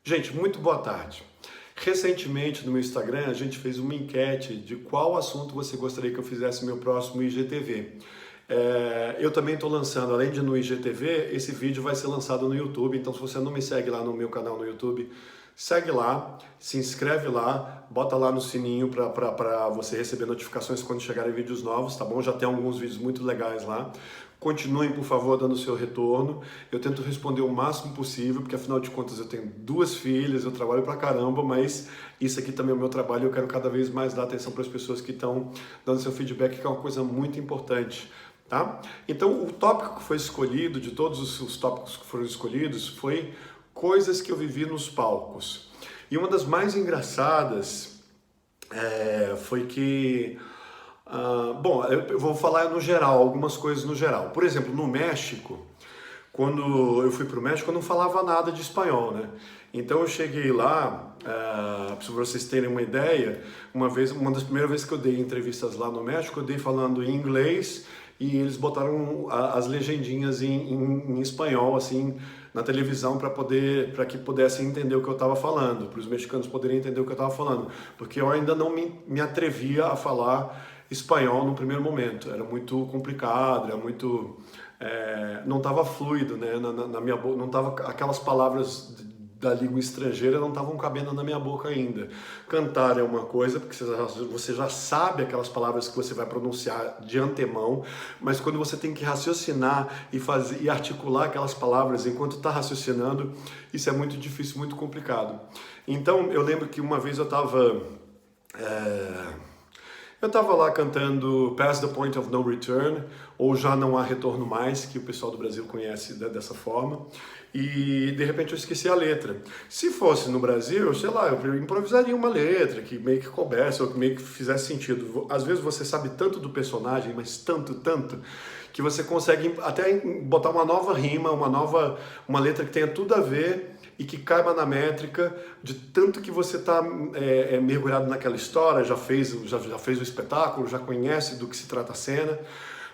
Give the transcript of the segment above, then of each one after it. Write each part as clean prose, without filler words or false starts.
Gente, muito boa tarde. Recentemente no meu Instagram a gente fez uma enquete de qual assunto você gostaria que eu fizesse no meu próximo IGTV. Eu também estou lançando, além de no IGTV, esse vídeo vai ser lançado no YouTube, então se você não me segue lá no meu canal no YouTube, segue lá, se inscreve lá, bota lá no sininho para você receber notificações quando chegarem vídeos novos, tá bom? Já tem alguns vídeos muito legais lá. Continuem, por favor, dando seu retorno. Eu tento responder o máximo possível, porque afinal de contas eu tenho duas filhas, eu trabalho pra caramba, mas isso aqui também é o meu trabalho e eu quero cada vez mais dar atenção para as pessoas que estão dando seu feedback, que é uma coisa muito importante. Tá? Então, o tópico que foi escolhido, de todos os tópicos que foram escolhidos, foi coisas que eu vivi nos palcos. E uma das mais engraçadas foi que bom, eu vou falar no geral, algumas coisas no geral. Por exemplo, no México, quando eu fui para o México, eu não falava nada de espanhol, né? Então eu cheguei lá, para vocês terem uma ideia, uma das primeiras vezes que eu dei entrevistas lá no México, eu dei falando em inglês e eles botaram as legendinhas em espanhol, assim, na televisão para que pudessem entender o que eu estava falando, para os mexicanos poderem entender o que eu estava falando, porque eu ainda não me atrevia a falar espanhol no primeiro momento, era muito complicado, era muito não estava fluido, né, na minha boca, não estava aquelas palavras da língua estrangeira não estavam cabendo na minha boca ainda. Cantar é uma coisa, porque você já sabe aquelas palavras que você vai pronunciar de antemão, mas quando você tem que raciocinar e fazer e articular aquelas palavras enquanto está raciocinando, isso é muito difícil, muito complicado. Então eu lembro que uma vez eu estava lá cantando Past the Point of No Return, ou Já Não Há Retorno Mais, que o pessoal do Brasil conhece dessa forma, e de repente eu esqueci a letra. Se fosse no Brasil, sei lá, eu improvisaria uma letra que meio que coubesse, ou que meio que fizesse sentido. Às vezes você sabe tanto do personagem, mas tanto, que você consegue até botar uma nova rima, uma letra que tenha tudo a ver e que caiba na métrica, de tanto que você está mergulhado naquela história, já fez o espetáculo, já conhece do que se trata a cena.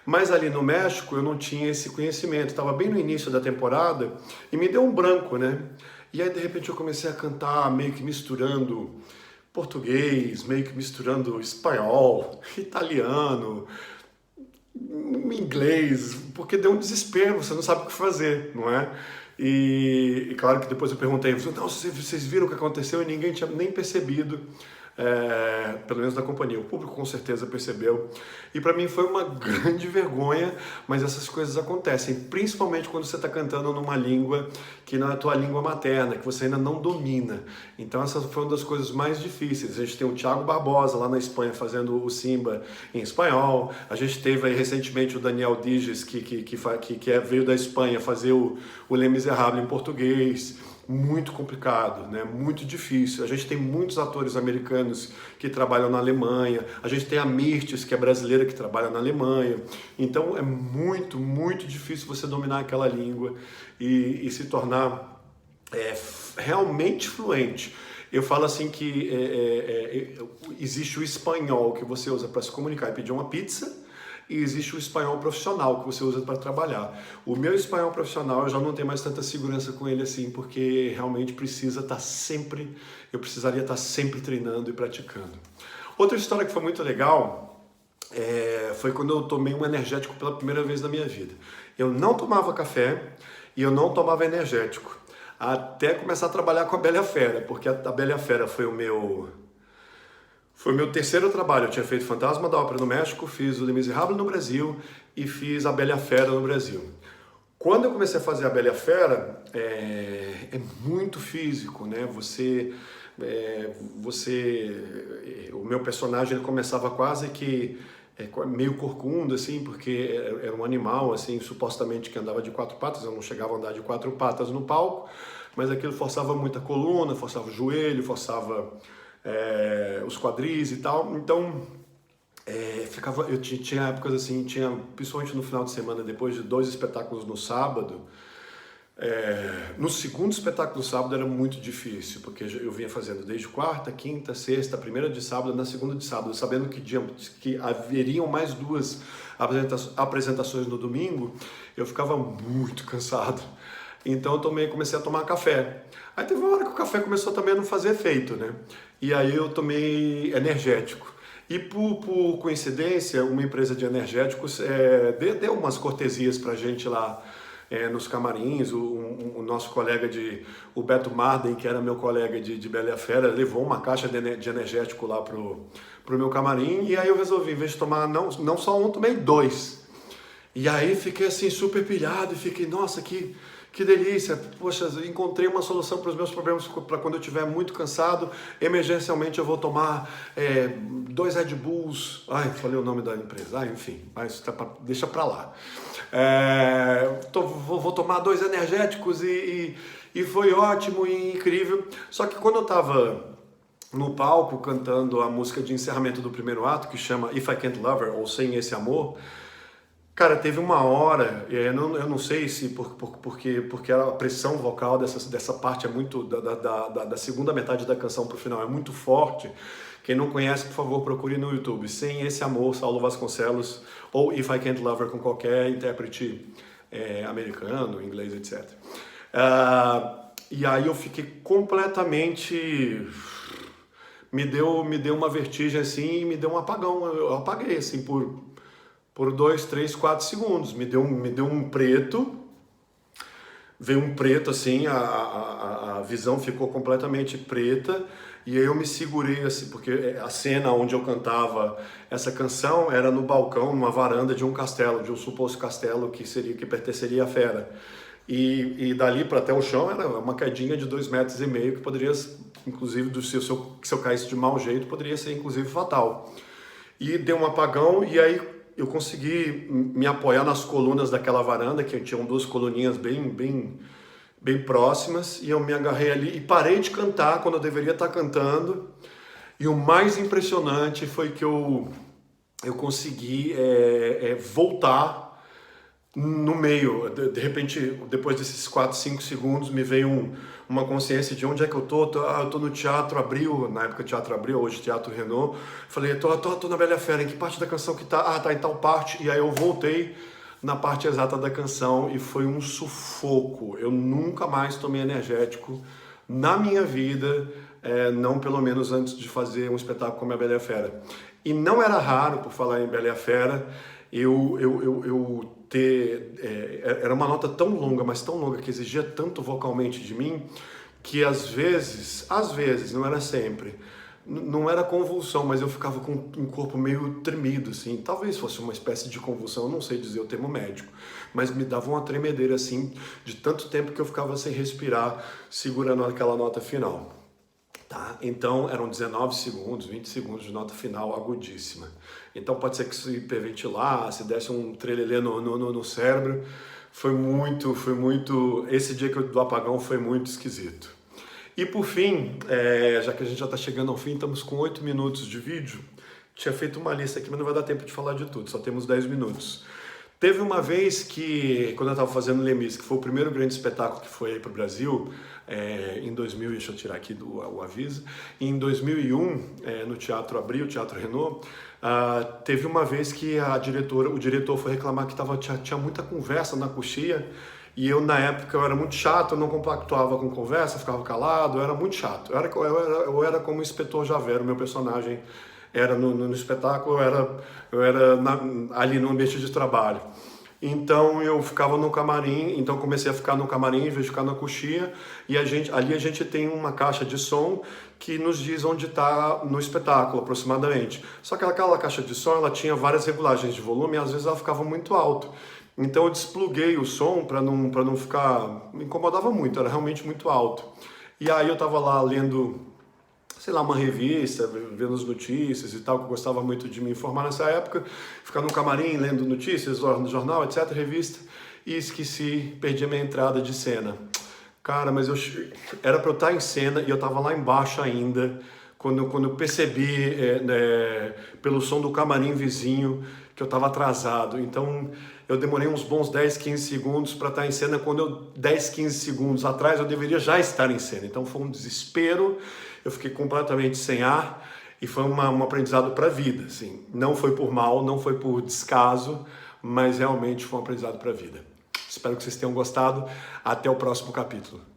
Mas ali no México eu não tinha esse conhecimento, estava bem no início da temporada e me deu um branco, né? E aí de repente eu comecei a cantar meio que misturando português, meio que misturando espanhol, italiano, inglês, porque deu um desespero, você não sabe o que fazer, não é? E claro que depois eu perguntei, não, vocês viram o que aconteceu e ninguém tinha nem percebido, pelo menos da companhia. O público com certeza percebeu. E para mim foi uma grande vergonha, mas essas coisas acontecem, principalmente quando você está cantando numa língua que não é a tua língua materna, que você ainda não domina. Então essa foi uma das coisas mais difíceis. A gente tem o Thiago Barbosa lá na Espanha fazendo o Simba em espanhol. A gente teve aí recentemente o Daniel Dijes, que veio da Espanha fazer o Les Misérables em português. Muito complicado, né? Muito difícil. A gente tem muitos atores americanos que trabalham na Alemanha, a gente tem a Mirtes, que é brasileira, que trabalha na Alemanha. Então é muito difícil você dominar aquela língua e se tornar realmente fluente. Eu falo assim que existe o espanhol que você usa para se comunicar e pedir uma pizza, e existe o espanhol profissional que você usa para trabalhar. O meu espanhol profissional eu já não tenho mais tanta segurança com ele assim, porque realmente eu precisaria estar sempre treinando e praticando. Outra história que foi muito legal foi quando eu tomei um energético pela primeira vez na minha vida. Eu não tomava café e eu não tomava energético, até começar a trabalhar com a Bela Fera, porque a Bela Fera foi o meu terceiro trabalho. Eu tinha feito Fantasma da Ópera no México, fiz o Les Misérables no Brasil e fiz a Bela Fera no Brasil. Quando eu comecei a fazer a Bela Fera, é muito físico, né? O meu personagem ele começava quase que meio corcunda, assim, porque era um animal, assim, supostamente que andava de quatro patas. Eu não chegava a andar de quatro patas no palco, mas aquilo forçava muito a coluna, forçava o joelho, forçava os quadris e tal. Então eu tinha épocas assim, principalmente no final de semana, depois de 2 espetáculos no sábado. No segundo espetáculo do sábado era muito difícil, porque eu vinha fazendo desde quarta, quinta, sexta, primeira de sábado, na segunda de sábado, sabendo que haveriam mais 2 apresentações no domingo. Eu ficava muito cansado. Então eu comecei a tomar café. Aí teve uma hora que o café começou também a não fazer efeito, né? E aí eu tomei energético. E por coincidência, uma empresa de energéticos deu umas cortesias pra gente lá nos camarins. O nosso colega o Beto Marden, que era meu colega de Bela e a Fera, levou uma caixa de energético lá pro meu camarim. E aí eu resolvi, em vez de tomar não só um, tomei 2. E aí fiquei assim super pilhado e fiquei, nossa, que delícia, poxa, encontrei uma solução para os meus problemas para quando eu estiver muito cansado, emergencialmente eu vou tomar 2 Red Bulls, falei o nome da empresa, enfim, mas deixa para lá. Vou tomar 2 energéticos e foi ótimo e incrível, só que quando eu estava no palco cantando a música de encerramento do primeiro ato, que chama If I Can't Love Her, ou Sem Esse Amor, cara, teve uma hora, eu não sei se porque a pressão vocal dessa parte é muito, da segunda metade da canção pro final é muito forte. Quem não conhece, por favor, procure no YouTube. Sem Esse Amor, Saulo Vasconcelos, ou If I Can't Love Her, com qualquer intérprete americano, inglês, etc. E aí eu fiquei completamente... Me deu uma vertigem assim, me deu um apagão. Eu apaguei assim por 2, 3, 4 segundos. Me deu um preto, veio um preto assim, a visão ficou completamente preta, e aí eu me segurei assim, porque a cena onde eu cantava essa canção era no balcão, numa varanda de um castelo, de um suposto castelo que pertenceria à fera. E dali para até o chão era uma quedinha de 2,5 metros, que poderia, inclusive, se eu caísse de mau jeito, poderia ser inclusive fatal. E deu um apagão, e aí eu consegui me apoiar nas colunas daquela varanda, que tinham 2 coluninhas bem próximas, e eu me agarrei ali e parei de cantar quando eu deveria estar cantando. E o mais impressionante foi que eu consegui voltar no meio. De repente, depois desses 4, 5 segundos, me veio uma consciência de onde é que eu tô. Eu tô no Teatro Abril, na época Teatro Abril, hoje Teatro Renault. Falei, tô na Bela e a Fera, em que parte da canção que tá? Tá em tal parte. E aí eu voltei na parte exata da canção e foi um sufoco. Eu nunca mais tomei energético na minha vida, não pelo menos antes de fazer um espetáculo como a Bela e a Fera. E não era raro, por falar em Bela e a Fera, era uma nota tão longa, mas tão longa, que exigia tanto vocalmente de mim, que às vezes, não era sempre, não era convulsão, mas eu ficava com um corpo meio tremido, assim. Talvez fosse uma espécie de convulsão, eu não sei dizer o termo médico, mas me dava uma tremedeira, assim, de tanto tempo que eu ficava sem respirar, segurando aquela nota final. Tá? Então eram 19 segundos, 20 segundos de nota final agudíssima. Então pode ser que se hiperventilasse, desse um trelelê no cérebro. Foi muito, esse dia do apagão foi muito esquisito. E por fim, já que a gente já está chegando ao fim, estamos com 8 minutos de vídeo. Tinha feito uma lista aqui, mas não vai dar tempo de falar de tudo, só temos 10 minutos. Teve uma vez que, quando eu estava fazendo Lemis, que foi o primeiro grande espetáculo que foi aí para o Brasil, em 2000, deixa eu tirar aqui o aviso, em 2001, no Teatro Abril, Teatro Renault, teve uma vez que o diretor foi reclamar que tinha muita conversa na coxia, e eu, na época, eu era muito chato, eu não compactuava com conversa, ficava calado, eu era muito chato. Eu era como o Inspetor Javert, o meu personagem era no espetáculo, eu era ali no ambiente de trabalho. Então eu ficava no camarim, então comecei a ficar no camarim em vez de ficar na coxia, e ali a gente tem uma caixa de som que nos diz onde está no espetáculo, aproximadamente. Só que aquela caixa de som, ela tinha várias regulagens de volume e às vezes ela ficava muito alto. Então eu despluguei o som para não ficar... Me incomodava muito, era realmente muito alto. E aí eu estava lá lendo, sei lá, uma revista, vendo as notícias e tal, que eu gostava muito de me informar nessa época, ficar no camarim lendo notícias, no jornal, etc, revista, e esqueci, perdi a minha entrada de cena. Cara, mas era para eu estar em cena e eu estava lá embaixo ainda, quando eu percebi, pelo som do camarim vizinho, que eu estava atrasado. Então eu demorei uns bons 10, 15 segundos para estar em cena, quando 10, 15 segundos atrás eu deveria já estar em cena. Então foi um desespero, eu fiquei completamente sem ar e foi um aprendizado para a vida. Assim. Não foi por mal, não foi por descaso, mas realmente foi um aprendizado para a vida. Espero que vocês tenham gostado. Até o próximo capítulo.